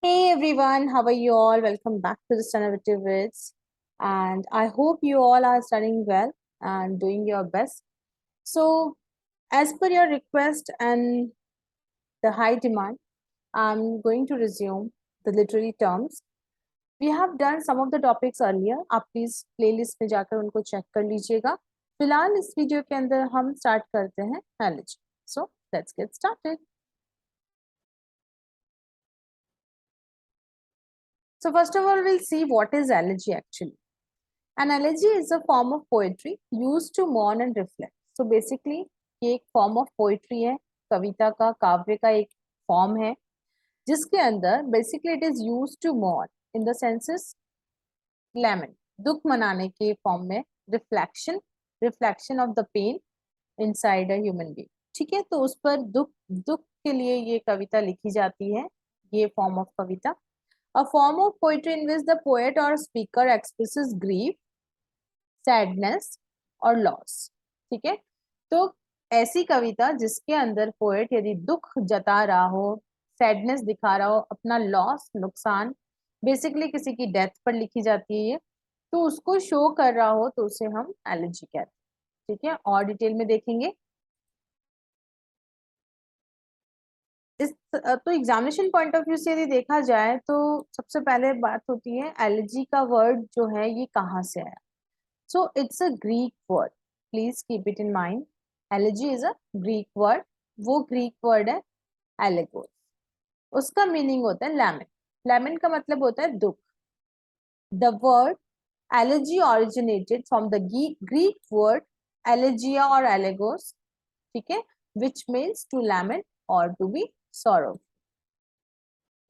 Hey everyone, how are you all? Welcome back to the Innovative Words. And I hope you all are studying well and doing your best. So, as per your request and the high demand, I'm going to resume the literary terms. We have done some of the topics earlier. आप please playlist में जाकर उनको check कर लीजिएगा. फिलहाल इस video के अंदर हम स्टार्ट करते हैं allergy. So let's get started. So first of all, we'll see what is elegy actually. An elegy is a form of poetry used to mourn and reflect. So basically, ये एक form of poetry है, कविता का काव्य का एक form है, जिसके अंदर basically it is used to mourn in the senses lament, दुख मनाने के form में reflection of the pain inside a human being. ठीक है, तो उस पर दुख के लिए ये कविता लिखी जाती है, ये form of Kavita. A form of poetry in which the poet or speaker expresses grief, sadness और लॉस. ठीक है, तो ऐसी कविता जिसके अंदर पोएट यदि दुख जता रहा हो, सैडनेस दिखा रहा हो, अपना लॉस नुकसान, बेसिकली किसी की डेथ पर लिखी जाती है ये, तो उसको शो कर रहा हो तो उसे हम एलिजी कहते हैं. ठीक है, और डिटेल में देखेंगे. इस तो एग्जामिनेशन पॉइंट ऑफ व्यू से यदि देखा जाए तो सबसे पहले बात होती है एलिजी का वर्ड जो है ये कहाँ से आया. So it's a Greek word. Please keep it in mind. Elegy is a Greek word. वो Greek word है allegos. उसका मीनिंग होता है lament. Lament का मतलब होता है दुख. The word elegy originated from the Greek word elegia or allegos. ठीक है, which means to lament or to be sorrowful.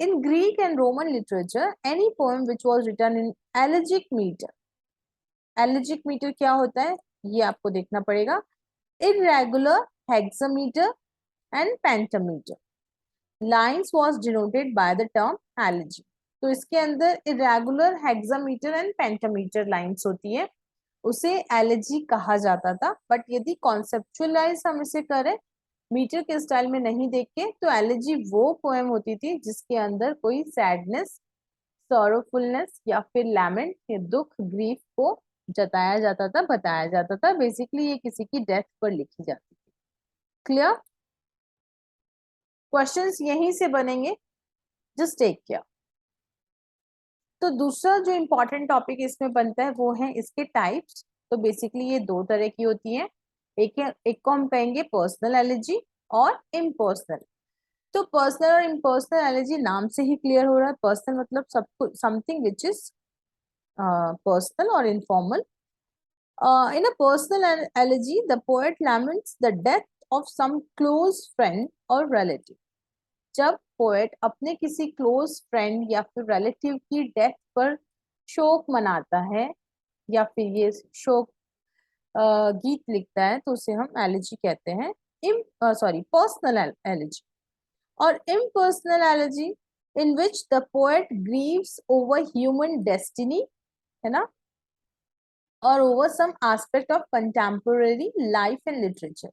In Greek and Roman literature, any poem which was written in elegiac meter. Elegiac metre क्या होता है ये आपको देखना पड़ेगा. irregular hexameter and pentameter lines was denoted by the term elegy. तो इसके अंदर irregular hexameter and pentameter lines होती है, उसे एलिजी कहा जाता था. बट यदि कॉन्सेप्चुअलाइज हम इसे करें मीटर के स्टाइल में नहीं देख के, तो एलिजी वो पोएम होती थी जिसके अंदर कोई सैडनेस, सॉरोफुलनेस या फिर लैमेंट या दुख, ग्रीफ को जताया जाता था, बताया जाता था. बेसिकली ये किसी की डेथ पर लिखी जाती थी. क्लियर? क्वेश्चंस यहीं से बनेंगे, जस्ट टेक केयर. तो दूसरा जो इम्पोर्टेंट टॉपिक इसमें बनता है वो है इसके टाइप्स. तो बेसिकली ये दो तरह की होती है. एक को हम कहेंगे पर्सनल एलर्जी और इम्पर्सनल. तो पर्सनल और इम्पर्सनल एलर्जी नाम से ही क्लियर हो रहा है. पर्सनल मतलब सब something which is personal or informal. In a personal elegy, the poet laments the death of some close friend or relative. जब पोएट अपने किसी क्लोज फ्रेंड या फिर रिलेटिव की डेथ पर शोक मनाता है या फिर ये शोक गीत लिखता है तो उसे हम एलिजी कहते हैं. Personal elegy. और impersonal elegy in which the poet grieves over human destiny, है ना, और over some aspect of contemporary life and literature.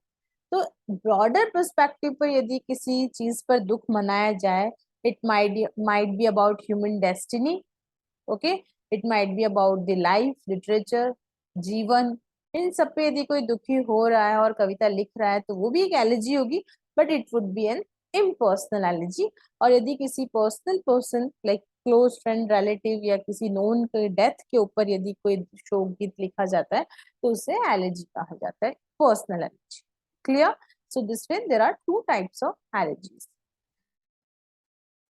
तो ब्रॉडर पर्सपेक्टिव पर यदि किसी चीज पर दुख मनाया जाए, it might be about human destiny, okay, it might be about the life, literature, जीवन, इन सब पे यदि कोई दुखी हो रहा है और कविता लिख रहा है तो वो भी एक एलिजी होगी, but it would be an impersonal elegy. और यदि किसी person like close friend, relative या किसी नोन के डेथ के ऊपर यदि कोई शोक गीत लिखा जाता है तो उसे एलिजी कहा जाता है, personal elegy. Clear? So this way there are two types of elegies.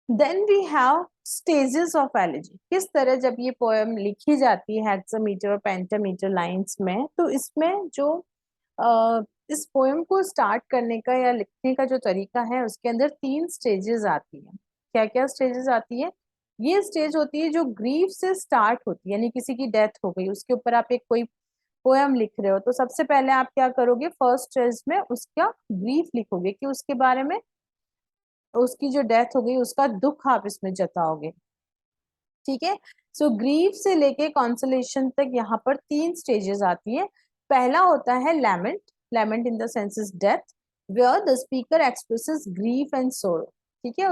Then we have stages of elegy. किस तरह जब ये पोएम लिखी जाती है हेक्सामीटर और पेंटामीटर लाइंस में, तो इसमें जो इस पोएम को स्टार्ट करने का या लिखने का जो तरीका है उसके अंदर 3 स्टेजेस आती हैं. क्या क्या स्टेजेस आती है? ये स्टेज होती है जो ग्रीफ से स्टार्ट होती है, यानी किसी की डेथ हो गई, उसके ऊपर आप एक कोई पोएम लिख रहे हो, तो सबसे पहले आप क्या करोगे, फर्स्ट स्टेज में उसका ग्रीफ लिखोगे कि उसके बारे में, उसकी जो डेथ हो गई उसका दुख आप इसमें जताओगे. ठीक है, सो ग्रीफ से लेके कॉन्सोलेशन तक यहाँ पर 3 स्टेजेस आती है. पहला होता है lament. Lament in the sense is death, where the speaker expresses grief and sorrow. ठीक है,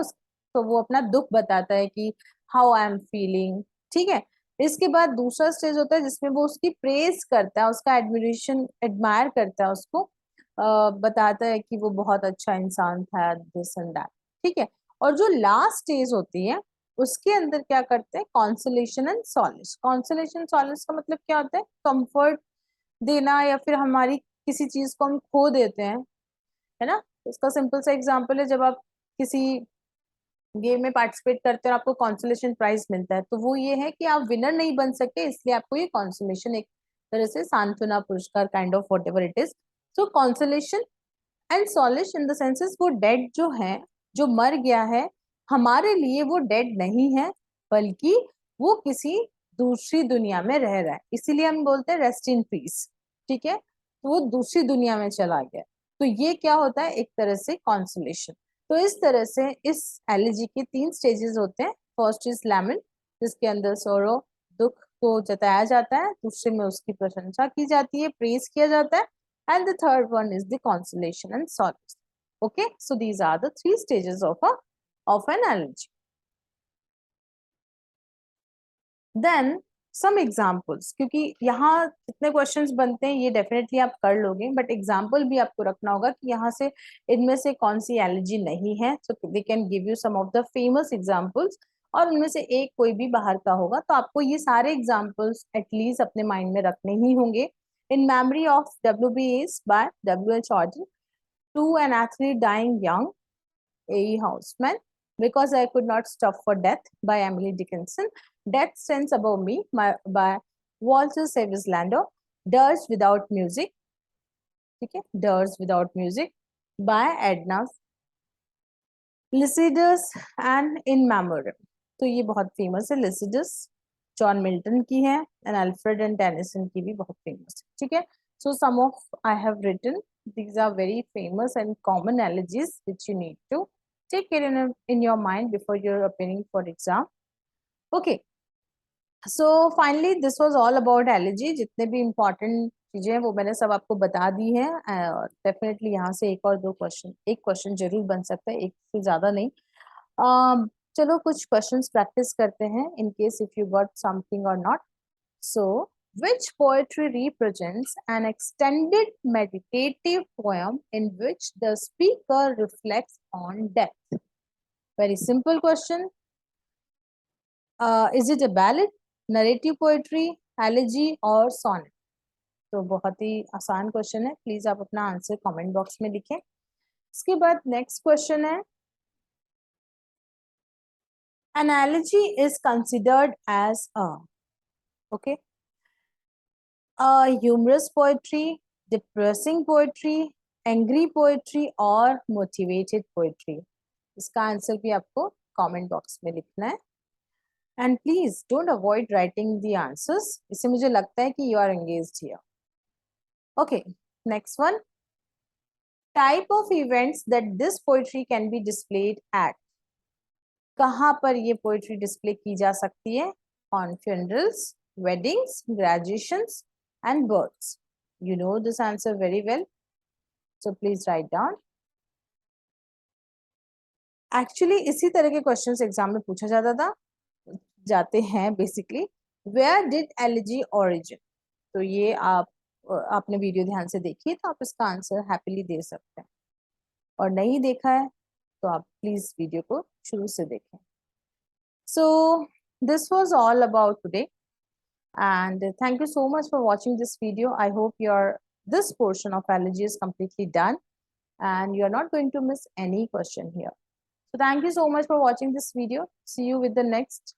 तो वो अपना दुख बताता है कि हाउ आई एम फीलिंग, ठीक है। इसके बाद दूसरा स्टेज होता है जिसमें वो उसकी प्रेज करता है, उसका एडमिरेशन एडमायर करता है, उसको बताता है कि वो बहुत अच्छा इंसान था, दिस एंड दैट, ठीक है। और जो लास्ट स्टेज होती है उसके अंदर क्या करते हैं, consolation and Solis. Consolation Solis का मतलब क्या होता है, कंफर्ट देना, या फिर हमारी किसी चीज को हम खो देते हैं, है ना। इसका सिंपल सा एग्जांपल है, जब आप किसी गेम में पार्टिसिपेट करते हैं और आपको कॉन्सोलेशन प्राइज मिलता है, तो वो ये है कि आप विनर नहीं बन सके, इसलिए आपको ये कॉन्सोलेशन, एक तरह से सांत्वना पुरस्कार kind of whatever it is. So consolation and solace in the senses, वो डेड जो है, जो मर गया है, हमारे लिए वो डेड नहीं है, बल्कि वो किसी दूसरी दुनिया में रह रहा है, इसीलिए हम बोलते हैं रेस्ट इन पीस, ठीक है। तो वो दूसरी दुनिया में चला गया, तो ये क्या होता है, एक तरह से कॉन्सोलेशन। तो इस तरह से इस एलिजी के 3 स्टेजेस होते हैं। फर्स्ट इज लैमेंट, जिसके अंदर सोरो, दुख को जताया जाता है, दूसरे में उसकी प्रशंसा की जाती है, प्रेज किया जाता है, and the third one is the consolation and solace. Okay, so these are the 3 stages of an elegy. Then some examples, क्योंकि यहाँ जितने क्वेश्चंस बनते हैं ये डेफिनेटली आप कर लोगे, बट एग्जाम्पल भी आपको रखना होगा कि यहाँ से इनमें से कौन सी एलर्जी नहीं है, so they can give you some of the famous examples, और उनमें से एक कोई भी बाहर का होगा, तो आपको ये सारे एग्जाम्पल्स एटलीस्ट अपने माइंड में रखने ही होंगे। In memory of WBAs by W.H. Auden, to an athlete dying young, A.E. Houseman, because I could not stop for death by Emily Dickinson, Death Stands Above Me by Walter Savage Landor, Dirge Without Music, ठीक है, Dirge Without Music by Edna Lycidas and In Memoriam, तो ये बहुत famous है। Lycidas John Milton की है, and Alfred and Tennyson की भी बहुत फेमस है, ठीक है। So some of I have written, these are very famous and common allergies which you need to take it in your mind before you're appearing for exam. Okay, so finally this was all about allergy. जितने भी important चीजें हैं वो मैंने सब आपको बता दी है, और डेफिनेटली यहाँ से एक और दो क्वेश्चन, एक क्वेश्चन जरूर बन सकता है, एक से ज्यादा नहीं। चलो कुछ क्वेश्चंस प्रैक्टिस करते हैं, in case if you got something or not. So which poetry represents an extended meditative poem in which the speaker reflects on death? Very simple question. Is it a ballad, narrative poetry, elegy or sonnet? तो बहुत ही आसान question है, please आप अपना answer comment box में लिखें। इसके बाद नेक्स्ट क्वेश्चन है, an elegy is considered as a, okay, humorous poetry, depressing poetry, angry poetry और motivated poetry? इसका आंसर भी आपको कमेंट बॉक्स में लिखना है, and please don't avoid writing the answers, इससे मुझे लगता है कि you are engaged here. Okay, next one, type of events that this poetry can be displayed at, कहाँ पर ये पोएट्री डिस्प्ले की जा सकती है? On funerals, weddings, graduations and births. You know this answer very well, so please write down. Actually इसी तरह के क्वेश्चंस एग्जाम में पूछा जाते हैं basically. Where did elegy origin? तो ये आपने वीडियो ध्यान से देखी तो आप इसका आंसर हैप्पीली दे सकते हैं, और नहीं देखा है तो आप प्लीज वीडियो को शुरू से देखें। So this was all about today. And thank you so much for watching this video. I hope this portion of allergy is completely done and you're not going to miss any question here. So thank you so much for watching this video. See you with the next